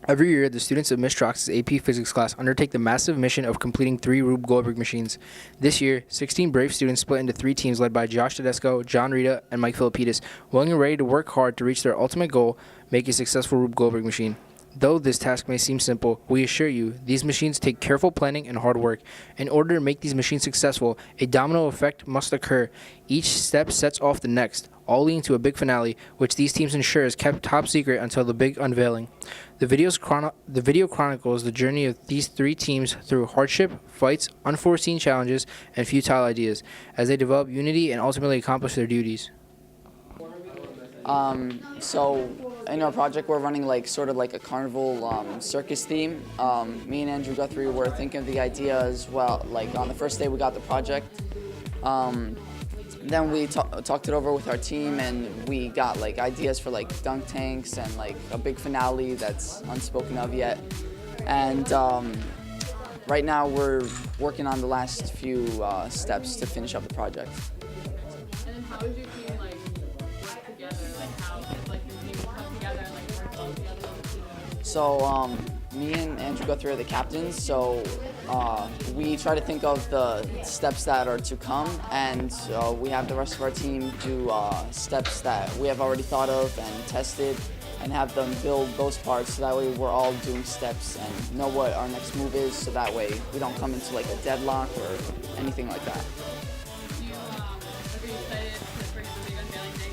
Every year, the students of Ms. Trox's AP Physics class undertake the massive mission of completing 3 Rube Goldberg machines. This year, 16 brave students split into 3 teams led by Josh Tedesco, John Rita, and Mike Filippidis, willing and ready to work hard to reach their ultimate goal, make a successful Rube Goldberg machine. Though this task may seem simple, we assure you, these machines take careful planning and hard work. In order to make these machines successful, a domino effect must occur. Each step sets off the next, all leading to a big finale, which these teams ensure is kept top secret until the big unveiling. The video chronicles the journey of these 3 teams through hardship, fights, unforeseen challenges, and futile ideas, as they develop unity and ultimately accomplish their duties. So in our project, we're running sort of like a carnival circus theme. Me and Andrew Guthrie were thinking of the idea as well. On the first day we got the project, then we talked it over with our team, and we got ideas for dunk tanks and a big finale that's unspoken of yet. And right now we're working on the last few steps to finish up the project. And then how would your team work together? How did your team come together and work well together? So me and Andrew Guthrie are the captains, so we try to think of the steps that are to come, and we have the rest of our team do steps that we have already thought of and tested, and have them build those parts, so that way we're all doing steps and know what our next move is, so that way we don't come into a deadlock or anything like that. Are you excited for the big unveiling day?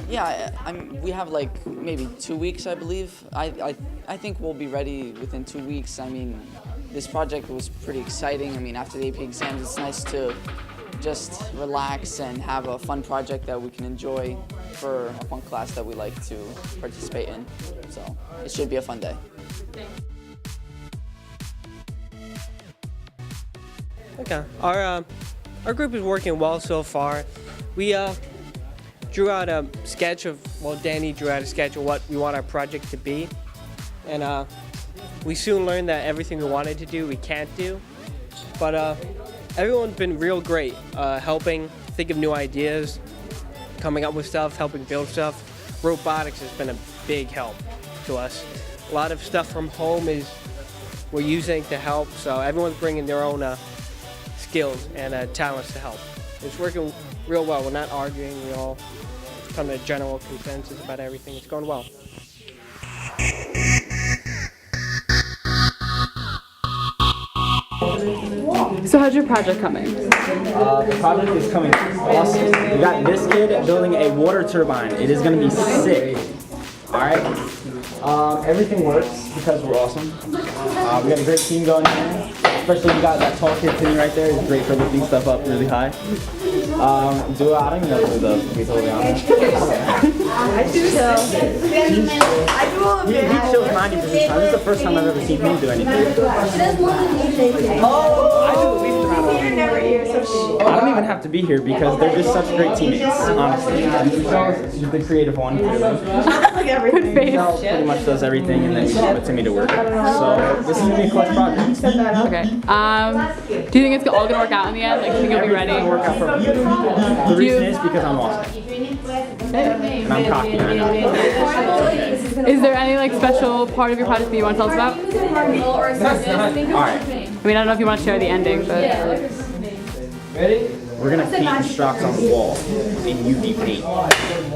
Yeah, we have maybe 2 weeks, I believe. I think we'll be ready within 2 weeks. I mean, this project was pretty exciting. I mean, after the AP exams, it's nice to just relax and have a fun project that we can enjoy for a fun class that we like to participate in. So it should be a fun day. Okay, our group is working well so far. We drew out a sketch of, Danny drew out a sketch of what we want our project to be. And we soon learned that everything we wanted to do, we can't do. But everyone's been real great, helping think of new ideas, coming up with stuff, helping build stuff. Robotics has been a big help to us. A lot of stuff from home we're using to help, so everyone's bringing their own skills and talents to help. It's working real well. We're not arguing. We all come to a general consensus about everything. It's going well. So how's your project coming? The project is coming awesome. We got this kid building a water turbine. It is going to be sick. Alright? Everything works because we're awesome. We got a great team going here. Especially we got that tall kid sitting right there. He's great for lifting stuff up really high. I don't even know who to be totally honest. I do chill. He chills 90% of the time. This is the first time I've ever seen him do anything. I do at least around I don't even have to be here because they're just such great teammates, honestly. She's the creative one. Good face. Michelle pretty much does everything, and then she puts me to work. So this is gonna be a clutch project. Okay. Do you think it's all gonna work out in the end? Do you think you'll be ready? Work out perfectly. The reason is because I'm awesome. And I'm cocky. I know. Is there any special part of your project that you want to tell us about? Alright. I mean, I don't know if you want to share the ending, but Ready? We're gonna paint instructs on the wall in UV paint.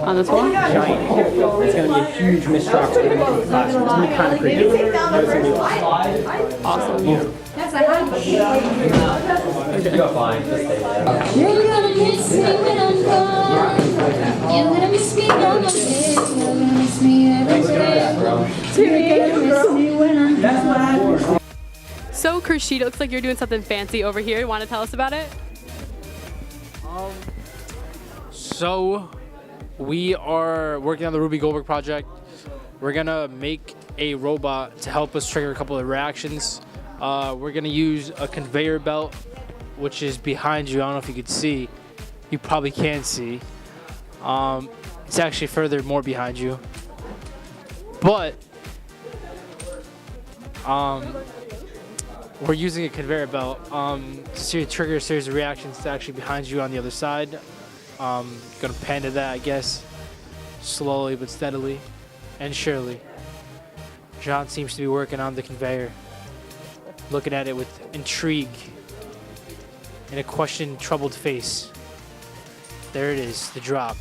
on this wall? Giant. It's gonna be a huge mistructs in the classroom. It's gonna be kind of crazy. But it's gonna be awesome. Awesome. You're fine. Just stay there. You're gonna miss me when I'm gone. You're gonna miss me on my day. You're gonna miss me every day. You're gonna miss me when I'm gone. So, Krishita, looks like you're doing something fancy over here. Want to tell us about it? So, we are working on the Rube Goldberg project. We're gonna make a robot to help us trigger a couple of reactions. We're gonna use a conveyor belt, which is behind you. I don't know if you could see. You probably can see. It's actually further more behind you. But we're using a conveyor belt to trigger a series of reactions to actually behind you on the other side. Gonna pan to that, I guess, slowly but steadily and surely. John seems to be working on the conveyor, looking at it with intrigue and a question-troubled face. There it is, the drop.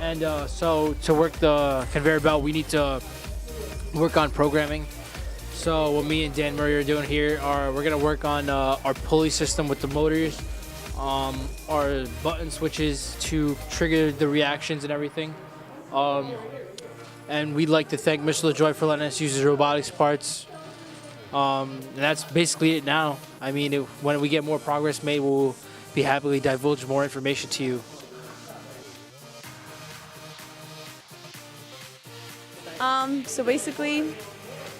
And so to work the conveyor belt, we need to work on programming. So what me and Dan Murray are doing here are we're gonna work on our pulley system with the motors, our button switches to trigger the reactions and everything. And we'd like to thank Mr. LaJoy for letting us use his robotics parts. And that's basically it now. I mean, when we get more progress made, we'll be happily divulge more information to you. So basically,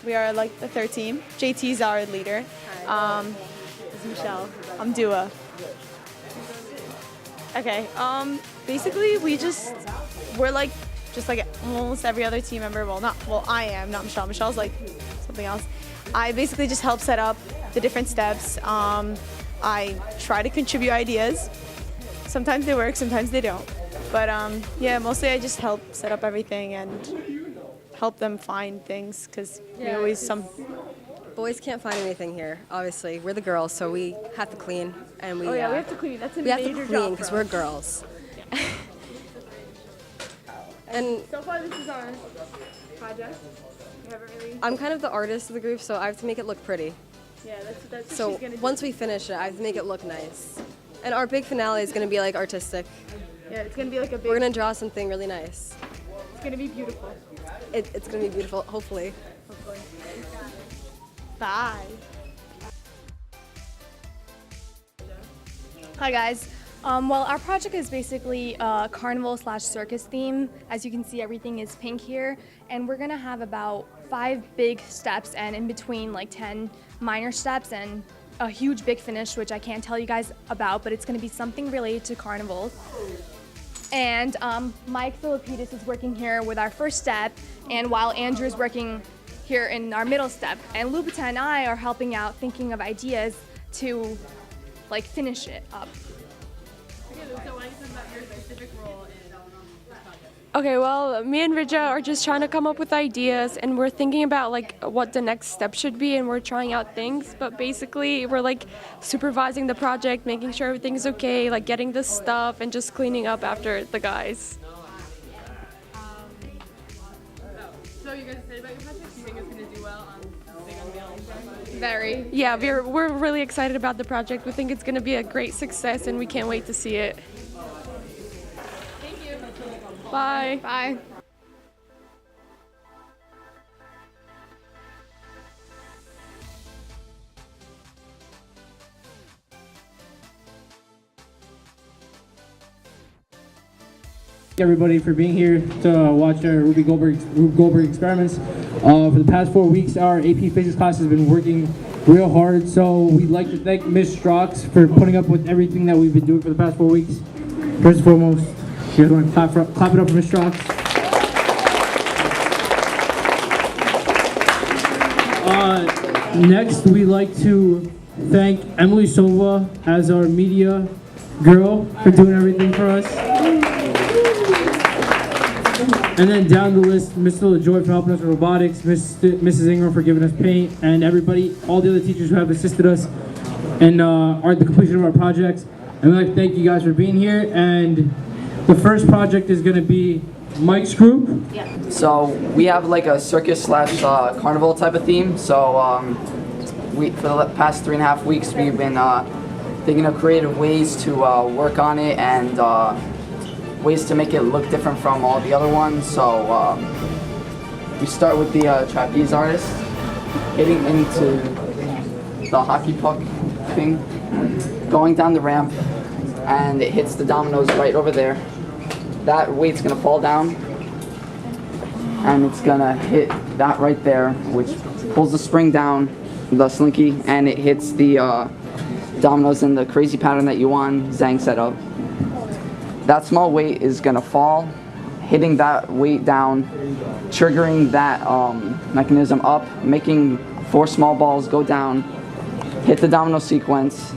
we are like the third team. JT's our leader. This is Michelle. I'm Dua. Okay. Basically, we're like just like almost every other team member. Well, I am not Michelle. Michelle's like something else. I basically just help set up the different steps. I try to contribute ideas. Sometimes they work, sometimes they don't. But yeah, mostly I just help set up everything and help them find things because we always Boys can't find anything here, obviously. We're the girls, so we have to clean. And we, we have to clean. That's a we have major to clean job because for we're us. girls. And So far, this is our project. We haven't really. I'm kind of the artist of the group, so I have to make it look pretty. Yeah, that's what So she's gonna do. once we finish it, I have to make it look nice. And our big finale is going to be like artistic. Yeah, it's gonna be like a big. We're going to draw something really nice. It's gonna be beautiful. It's going to be beautiful, hopefully. Hopefully. Bye. Hi guys. Well, our project is basically a carnival/circus theme. As you can see, everything is pink here, and we're gonna have about 5 big steps and in between like 10 minor steps and a huge big finish, which I can't tell you guys about, but it's gonna be something related to carnivals. And Mike Philippidis is working here with our first step, and while Andrew is working here in our middle step, and Lupita and I are helping out, thinking of ideas to like finish it up. Okay, so why don't you talk about your specific role in this project? Okay, well, me and Rija are just trying to come up with ideas, and we're thinking about like what the next step should be, and we're trying out things. But basically, we're like supervising the project, making sure everything's okay, like getting the stuff, and just cleaning up after the guys. So you guys excited about your project? Do you think it's going to do well on big unveiling? Very. Yeah, we're really excited about the project. We think it's going to be a great success, and we can't wait to see it. Thank you. Bye. Bye. Everybody for being here to watch our Rube Goldberg experiments. For the past 4 weeks, our AP Physics class has been working real hard, so we'd like to thank Ms. Strauss for putting up with everything that we've been doing for the past 4 weeks. First and foremost, you guys want to clap it up for Ms. Strauss? Next, we'd like to thank Emily Silva as our media girl for doing everything for us. And then down the list, Mr. LaJoy for helping us with robotics, Mrs. Ingram for giving us paint, and everybody, all the other teachers who have assisted us in the completion of our projects. And we'd like to thank you guys for being here. And the first project is going to be Mike's group. So we have like a circus / carnival type of theme. So for the past 3.5 weeks, we've been thinking of creative ways to work on it and ways to make it look different from all the other ones. So we start with the trapeze artist hitting into the hockey puck thing, going down the ramp, and it hits the dominoes right over there. That weight's gonna fall down, and it's gonna hit that right there, which pulls the spring down, the slinky, and it hits the dominoes in the crazy pattern that Yuan Zhang set up. That small weight is gonna fall, hitting that weight down, triggering that mechanism up, making 4 small balls go down, hit the domino sequence.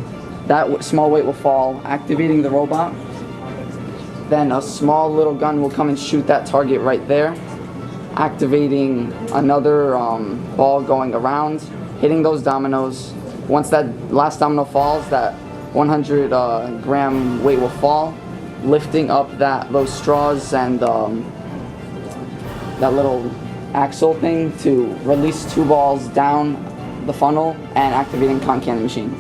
That small weight will fall, activating the robot. Then a small little gun will come and shoot that target right there. activating another ball going around, hitting those dominoes. Once that last domino falls, that 100 gram weight will fall, lifting up those straws and that little axle thing to release 2 balls down the funnel and activating cotton candy machine.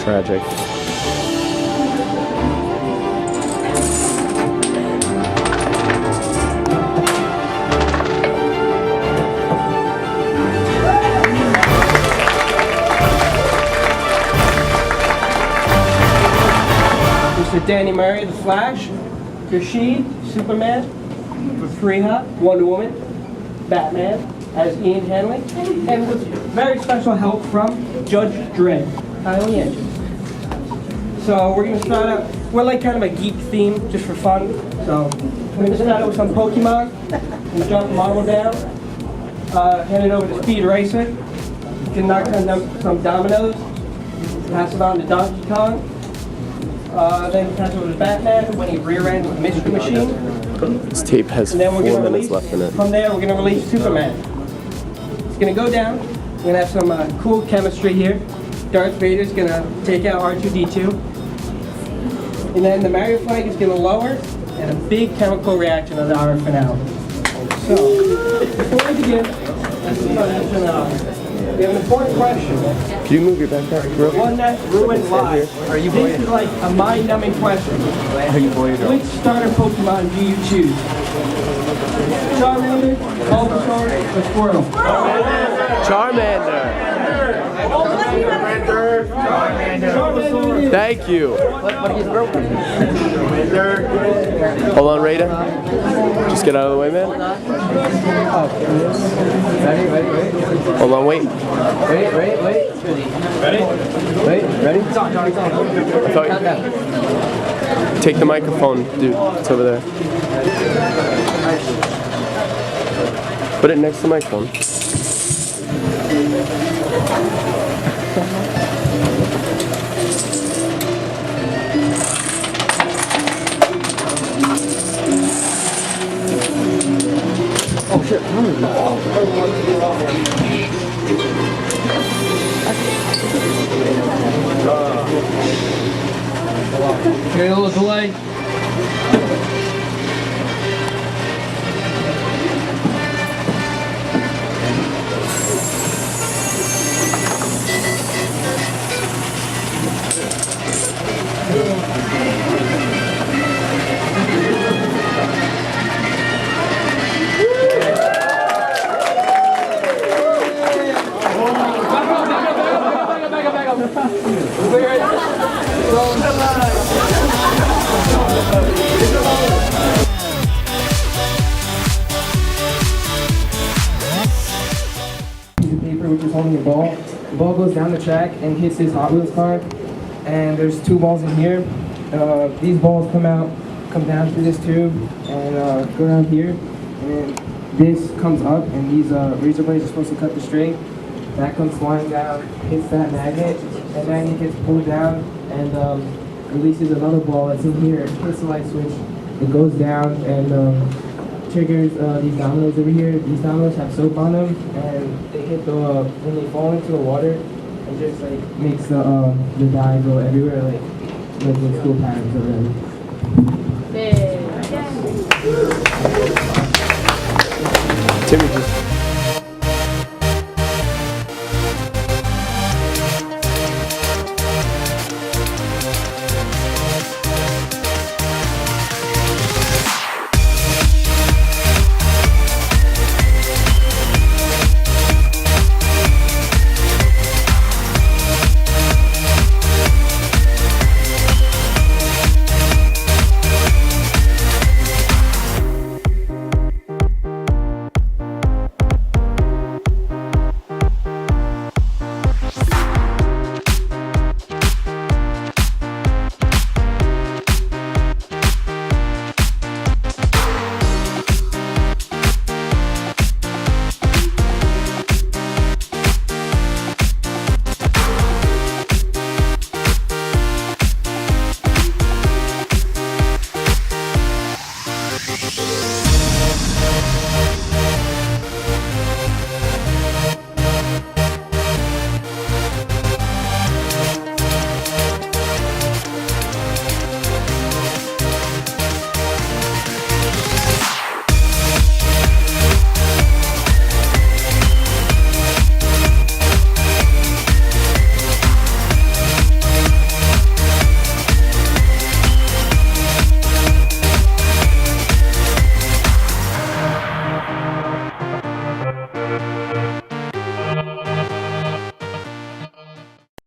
Tragic. Mr. Danny Murray, the Flash, Rashid, Superman, Freya, Wonder Woman, Batman as Ian Hanley, and with very special help from Judge Dredd, Kyle Yanchin. So we're gonna start out, we're like kind of a geek theme, just for fun. So we're gonna start out with some Pokemon, and jump Marvel down, hand it over to Speed Racer, you can knock down some dominoes, pass it on to Donkey Kong, then pass it over to Batman when he rear-ends the Mystery Machine. This tape has And then 4 we're gonna minutes release, left in it. from there we're gonna release Superman. It's gonna go down, we're gonna have some cool chemistry here. Darth Vader's gonna take out R2-D2. And then the Mario flag is gonna lower, and a big chemical reaction on our finale. So, before we begin, we have an important question. Can you move your backpack, bro? One that ruined lives. This is like a mind-numbing question. Which starter Pokemon do you choose? Charmander, Bulbasaur, or Squirtle? Charmander. Thank you. Hold on, Raider. Just get out of the way, man. Hold on, wait. Ready? Take the microphone, dude. It's over there. Put it next to the microphone. Oh shit. Okay, a little delay. Which is holding the ball. The ball goes down the track and hits his Hot Wheels car. And there's 2 balls in here. These balls come down through this tube and go down here. And this comes up, and these razor blades are supposed to cut the string. That comes flying down, hits that magnet, and then it gets pulled down and releases another ball that's in here. It hits the light switch. It goes down and triggers these dominoes over here. These dominoes have soap on them, and they hit when they fall into the water, it just like makes the dye go everywhere, like the school patterns already. Timmy, just